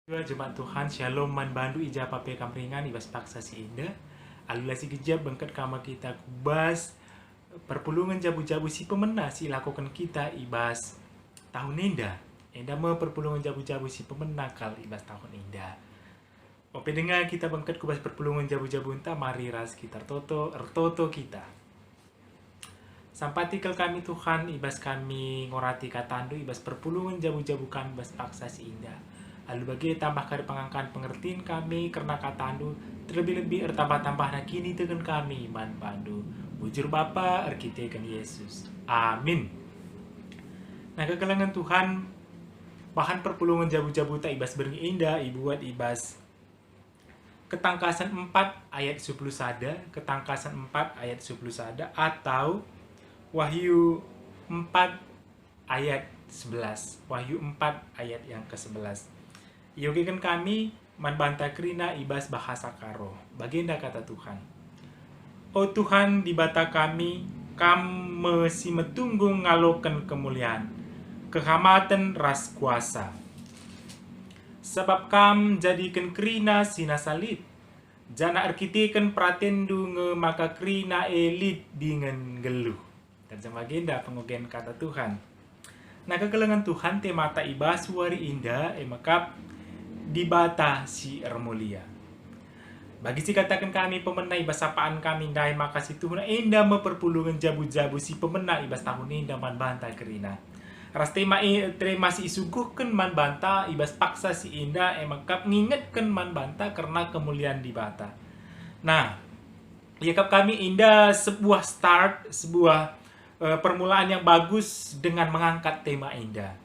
Dua Jemaat Tuhan, Shalom man bandu ija pape kamringan ibas paksa si indah. Alulasi gejab bengket kama kita kubas perpulungan jabu-jabu si pemena si lakukan kita ibas tahun indah. Indah me perpulungan jabu-jabu si pemena kal ibas tahun indah. Ope dengar kita bengket kubas perpulungan jabu-jabu entah mari ras kita ertoto kita. Sampatikel kami Tuhan, ibas kami ngorati katandu, ibas perpulungan jabu-jabu kami, ibas paksa si indah. Lalu bagi tambah kari pengangkan pengertiin kami, karena katandu, terlebih-lebih ertambah-tambah na kini tegen kami, iman pandu. Bujur Bapa, erkitekan Yesus. Amin. Nah, kegelangan Tuhan, bahan perpulungan jabu-jabu tak ibas beringi indah, ibuat ibas Ketangkasan 4 ayat 10 sada, Ketangkasan 4 ayat 10 sada, atau Wahyu 4 ayat 11. Wahyu 4 ayat yang ke-11. Yogikan kami manbanta krina ibas bahasa karo. Baginda kata Tuhan. Oh Tuhan di bata kami, kam mesi metunggu ngaloken kemuliaan, kehamatan ras kuasa. Sebab kam jadikan krina sinasalit. Jana arkiteken pratendu nge maka krina elit dengan geluh. Terjemah Baginda pengogen kata Tuhan. Nah kegelengan Tuhan temata ibas wari indah emakap dibata si ermulia. Bagi si katakan kami pemenai ibas sapaan kami dai makasih Tuhan indah memperpulungan jabu-jabu si pemenai ibas tahun indah man banta kerina. Ras tema masih isuguhkan man banta ibas paksa si indah emakap ngingetkan man banta karena kemuliaan dibata. Nah, yakap kami indah sebuah start, sebuah permulaan yang bagus dengan mengangkat tema indah.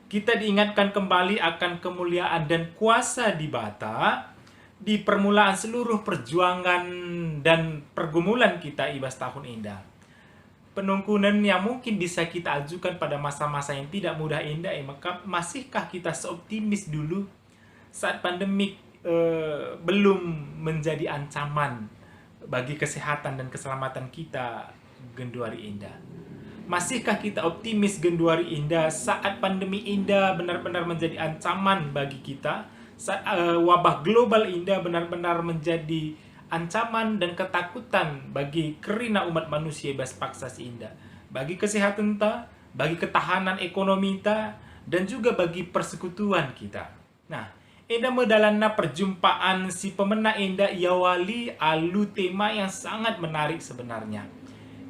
Kita diingatkan kembali akan kemuliaan dan kuasa di bata di permulaan seluruh perjuangan dan pergumulan kita ibas tahun indah. Penungkunan yang mungkin bisa kita ajukan pada masa-masa yang tidak mudah indah, maka masihkah kita seoptimis dulu saat pandemik belum menjadi ancaman bagi kesehatan dan keselamatan kita genduari indah? Masihkah kita optimis genduari indah saat pandemi indah benar-benar menjadi ancaman bagi kita? Saat wabah global indah benar-benar menjadi ancaman dan ketakutan bagi kerina umat manusia ibas paksa si indah. Bagi kesehatan ta, bagi ketahanan ekonomi ta, dan juga bagi persekutuan kita. Nah, indah medalana perjumpaan si pemena indah iawali alu tema yang sangat menarik sebenarnya.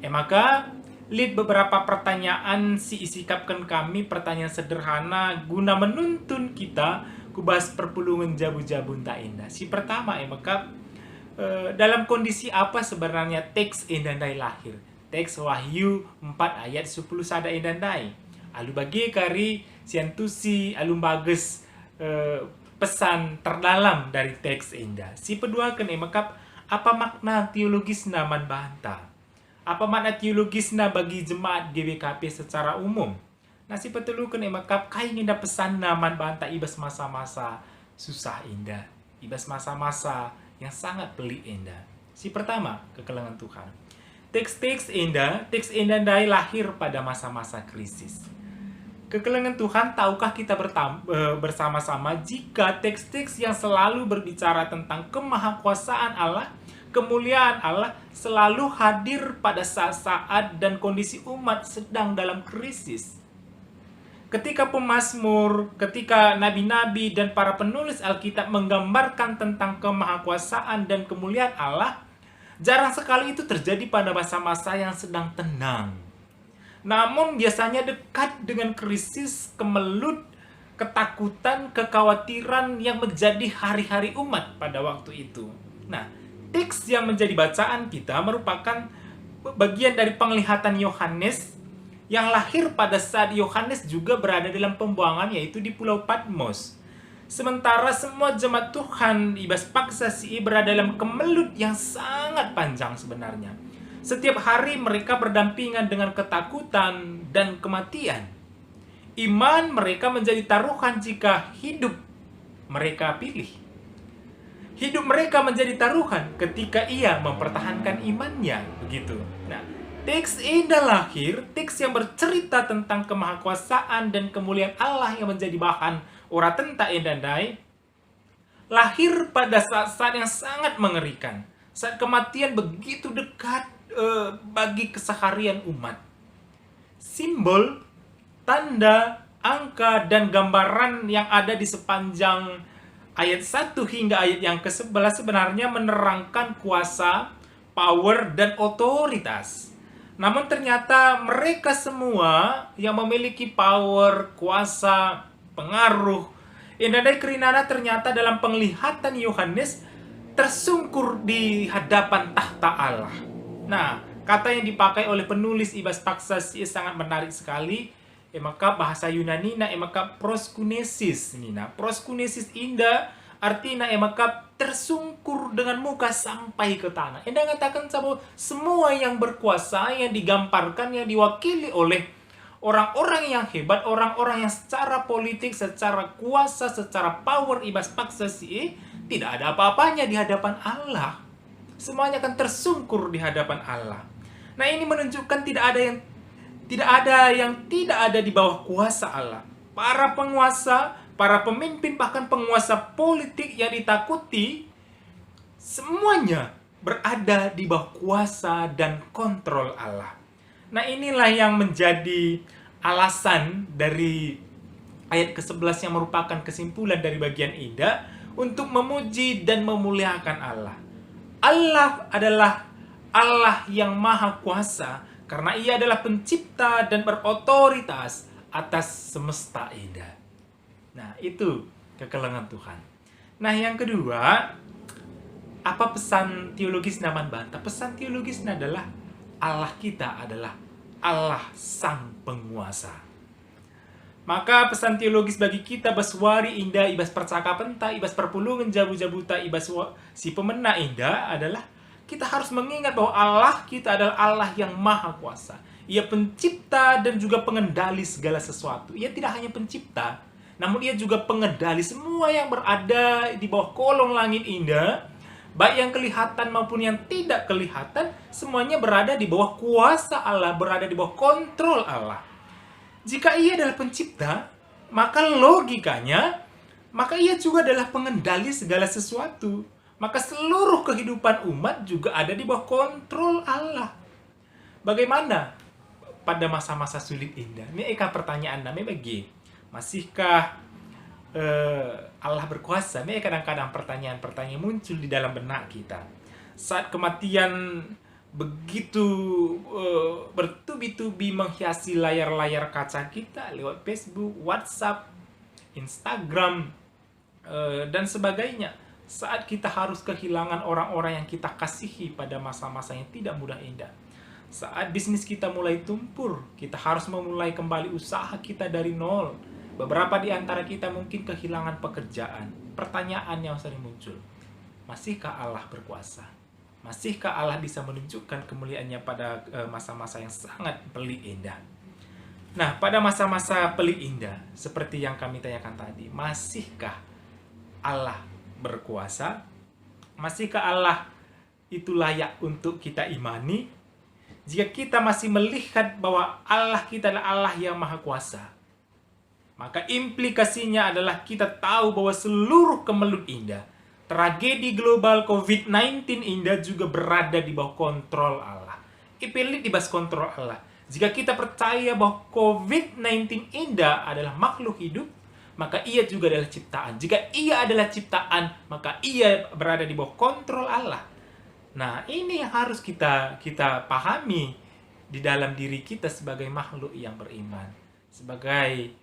Maka lihat beberapa pertanyaan si isikapkan kami, pertanyaan sederhana guna menuntun kita kubas perpulungan jabu-jabu tak indah. Si pertama maka dalam kondisi apa sebenarnya teks indandai lahir? Teks Wahyu 4 ayat 10 sada indandai. Alu bagi kari siantusi alum bagus pesan terdalam dari teks indah. Si kedua kan maka apa makna teologis naman banta? Apa makna teologisna bagi jemaat GBKP secara umum? Nasi petulukan emakap kain indah pesan naman banta ibas masa-masa susah indah. Ibas masa-masa yang sangat pelik indah. Si pertama, kekelengan Tuhan. Teks-teks indah dai lahir pada masa-masa krisis. Kekelengan Tuhan, tahukah kita bersama-sama jika teks-teks yang selalu berbicara tentang kemahakuasaan Allah, kemuliaan Allah selalu hadir pada saat-saat dan kondisi umat sedang dalam krisis. Ketika pemazmur, ketika nabi-nabi dan para penulis Alkitab menggambarkan tentang kemahakuasaan dan kemuliaan Allah, jarang sekali itu terjadi pada masa-masa yang sedang tenang. Namun biasanya dekat dengan krisis, kemelut, ketakutan, kekhawatiran yang menjadi hari-hari umat pada waktu itu. Nah, teks yang menjadi bacaan kita merupakan bagian dari penglihatan Yohanes yang lahir pada saat Yohanes juga berada dalam pembuangan, yaitu di Pulau Patmos. Sementara semua jemaat Tuhan ibas paksa si berada dalam kemelut yang sangat panjang sebenarnya. Setiap hari mereka berdampingan dengan ketakutan dan kematian. Iman mereka menjadi taruhan jika hidup mereka pilih. Hidup mereka menjadi taruhan ketika ia mempertahankan imannya, begitu. Nah, teks indah lahir, teks yang bercerita tentang kemahakuasaan dan kemuliaan Allah yang menjadi bahan ora tenta indandai lahir pada saat-saat yang sangat mengerikan. Saat kematian begitu dekat bagi keseharian umat. Simbol, tanda, angka, dan gambaran yang ada di sepanjang ayat 1 hingga ayat yang ke-11 sebenarnya menerangkan kuasa, power, dan otoritas. Namun ternyata mereka semua yang memiliki power, kuasa, pengaruh, Indah dan Kerinana ternyata dalam penglihatan Yohanes tersungkur di hadapan tahta Allah. Nah, kata yang dipakai oleh penulis Ibas Paksasi sangat menarik sekali. Maka bahasa Yunani na maka proskunesis nina. Proskunesis indah artinya maka tersungkur dengan muka sampai ke tanah. Indah mengatakan bahwa semua yang berkuasa yang digambarkan yang diwakili oleh orang-orang yang hebat, orang-orang yang secara politik, secara kuasa, secara power Ibas Paksasi tidak ada apa-apanya di hadapan Allah. Semuanya akan tersungkur di hadapan Allah. Nah, ini menunjukkan tidak ada yang tidak ada di bawah kuasa Allah. Para penguasa, para pemimpin, bahkan penguasa politik yang ditakuti, semuanya berada di bawah kuasa dan kontrol Allah. Nah, inilah yang menjadi alasan dari ayat ke-11 yang merupakan kesimpulan dari bagian indah untuk memuji dan memuliakan Allah. Allah adalah Allah yang maha kuasa karena ia adalah pencipta dan berotoritas atas semesta indah. Nah, itu kekelengan Tuhan. Nah, yang kedua, apa pesan teologis Naman Banta? Pesan teologisnya adalah Allah kita adalah Allah sang penguasa. Maka pesan teologis bagi kita baswari indah ibas percakapan ta ibas perpulungan jabu-jabuta ibas si pemena indah adalah kita harus mengingat bahwa Allah kita adalah Allah yang maha kuasa. Ia pencipta dan juga pengendali segala sesuatu. Ia tidak hanya pencipta, namun ia juga pengendali semua yang berada di bawah kolong langit indah, baik yang kelihatan maupun yang tidak kelihatan, semuanya berada di bawah kuasa Allah, berada di bawah kontrol Allah. Jika ia adalah pencipta, maka logikanya, maka ia juga adalah pengendali segala sesuatu. Maka seluruh kehidupan umat juga ada di bawah kontrol Allah. Bagaimana pada masa-masa sulit indah? Ini pertanyaan namanya bagi. Masihkah Allah berkuasa? Ini kadang-kadang pertanyaan-pertanyaan muncul di dalam benak kita. Saat kematian begitu bertubi-tubi menghiasi layar-layar kaca kita lewat Facebook, WhatsApp, Instagram, dan sebagainya. Saat kita harus kehilangan orang-orang yang kita kasihi pada masa-masa yang tidak mudah indah. Saat bisnis kita mulai tumpur, kita harus memulai kembali usaha kita dari nol. Beberapa di antara kita mungkin kehilangan pekerjaan. Pertanyaan yang sering muncul, masihkah Allah berkuasa? Masihkah Allah bisa menunjukkan kemuliaannya pada masa-masa yang sangat pelik indah? Nah, pada masa-masa pelik indah, seperti yang kami tanyakan tadi, masihkah Allah berkuasa? Masihkah Allah itu layak untuk kita imani? Jika kita masih melihat bahwa Allah kita adalah Allah yang maha kuasa, maka implikasinya adalah kita tahu bahwa seluruh kemelut indah, tragedi global COVID-19 indah juga berada di bawah kontrol Allah. Ipelit di bawah kontrol Allah. Jika kita percaya bahwa COVID-19 indah adalah makhluk hidup, maka ia juga adalah ciptaan. Jika ia adalah ciptaan, maka ia berada di bawah kontrol Allah. Nah, ini yang harus kita pahami di dalam diri kita sebagai makhluk yang beriman, sebagai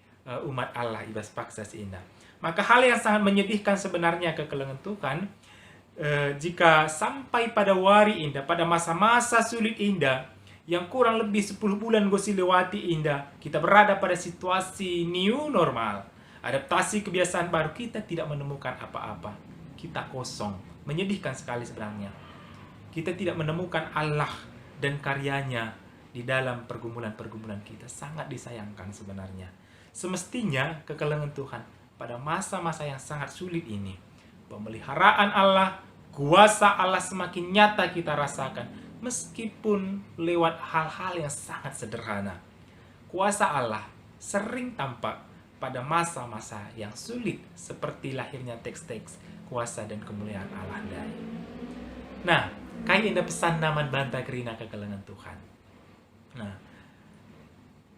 umat Allah ibas paksas indah. Maka hal yang sangat menyedihkan sebenarnya kekelengan Tuhan, jika sampai pada wari indah, pada masa-masa sulit indah, yang kurang lebih 10 bulan gosi lewati indah, kita berada pada situasi new normal, adaptasi kebiasaan baru, kita tidak menemukan apa-apa. Kita kosong. Menyedihkan sekali sebenarnya. Kita tidak menemukan Allah dan karyanya di dalam pergumulan-pergumulan kita. Sangat disayangkan sebenarnya. Semestinya kekelengan Tuhan pada masa-masa yang sangat sulit ini, pemeliharaan Allah, kuasa Allah semakin nyata kita rasakan, meskipun lewat hal-hal yang sangat sederhana. Kuasa Allah sering tampak pada masa-masa yang sulit, seperti lahirnya teks-teks kuasa dan kemuliaan Allah dai. Nah, kai indah pesan naman banta kerina kekelengan Tuhan. Nah,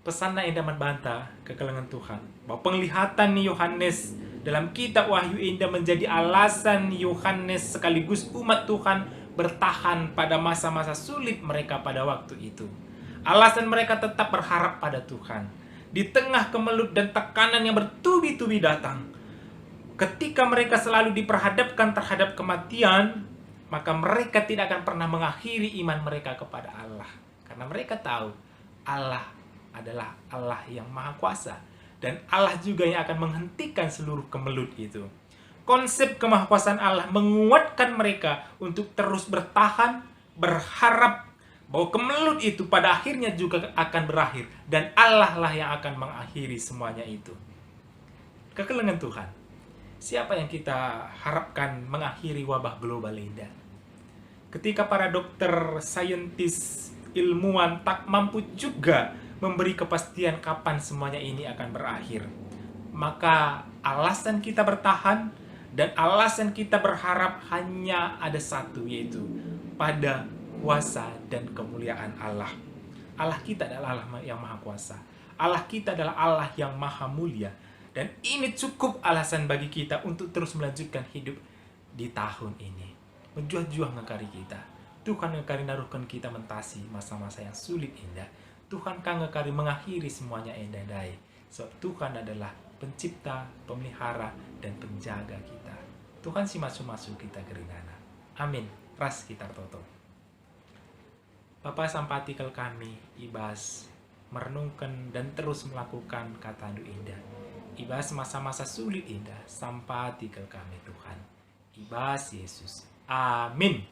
pesan na indah banta kekelengan Tuhan. Bahwa penglihatan ni Yohanes dalam kitab Wahyu indah menjadi alasan Yohanes sekaligus umat Tuhan bertahan pada masa-masa sulit mereka pada waktu itu. Alasan mereka tetap berharap pada Tuhan. Di tengah kemelut dan tekanan yang bertubi-tubi datang, ketika mereka selalu diperhadapkan terhadap kematian, maka mereka tidak akan pernah mengakhiri iman mereka kepada Allah. Karena mereka tahu Allah adalah Allah yang maha kuasa. Dan Allah juga yang akan menghentikan seluruh kemelut itu. Konsep kemahakuasaan Allah menguatkan mereka untuk terus bertahan, berharap bahwa kemelut itu pada akhirnya juga akan berakhir. Dan Allah lah yang akan mengakhiri semuanya itu. Kekelengan Tuhan. Siapa yang kita harapkan mengakhiri wabah global ini? Ketika para dokter, saintis, ilmuwan tak mampu juga memberi kepastian kapan semuanya ini akan berakhir, maka alasan kita bertahan dan alasan kita berharap hanya ada satu, yaitu pada kuasa dan kemuliaan Allah. Allah kita adalah Allah yang maha kuasa. Allah kita adalah Allah yang maha mulia. Dan ini cukup alasan bagi kita untuk terus melanjutkan hidup di tahun ini. Menjuah-juah ngekari kita. Tuhan ngekari naruhkan kita mentasi masa-masa yang sulit indah. Tuhan kan ngekari mengakhiri semuanya indah dai. So, Tuhan adalah pencipta, pemelihara, dan penjaga kita. Tuhan si masuk-masuk kita gerinana. Amin. Ras kita toto. Bapak sampatikel kami, ibas merenungkan dan terus melakukan kata anu indah. Ibas masa-masa sulit indah, sampatikel kami Tuhan. Ibas Yesus. Amin.